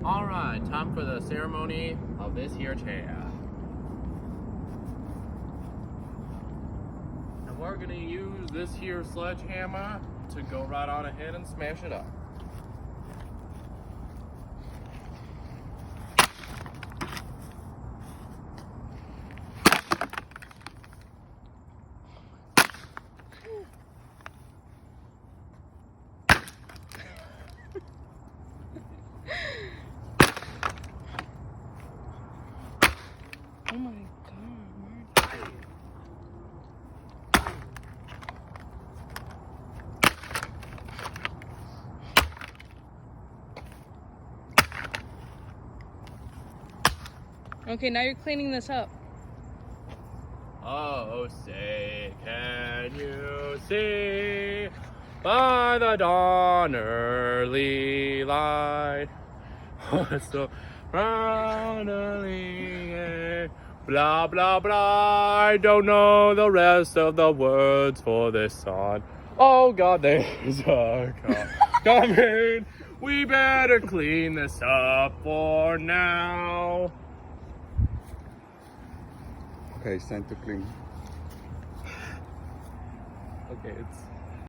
Alright, time for the ceremony of this here chair. And we're gonna use this here sledgehammer to go right on ahead and smash it up. Oh my god. Okay, now you're cleaning this up. Oh, say, can you see by the dawn early light? So roundly, blah blah blah. I don't know the rest of the words for this song. Oh God, there's a car coming. We better clean this up for now. Okay, it's time to clean. Okay, it's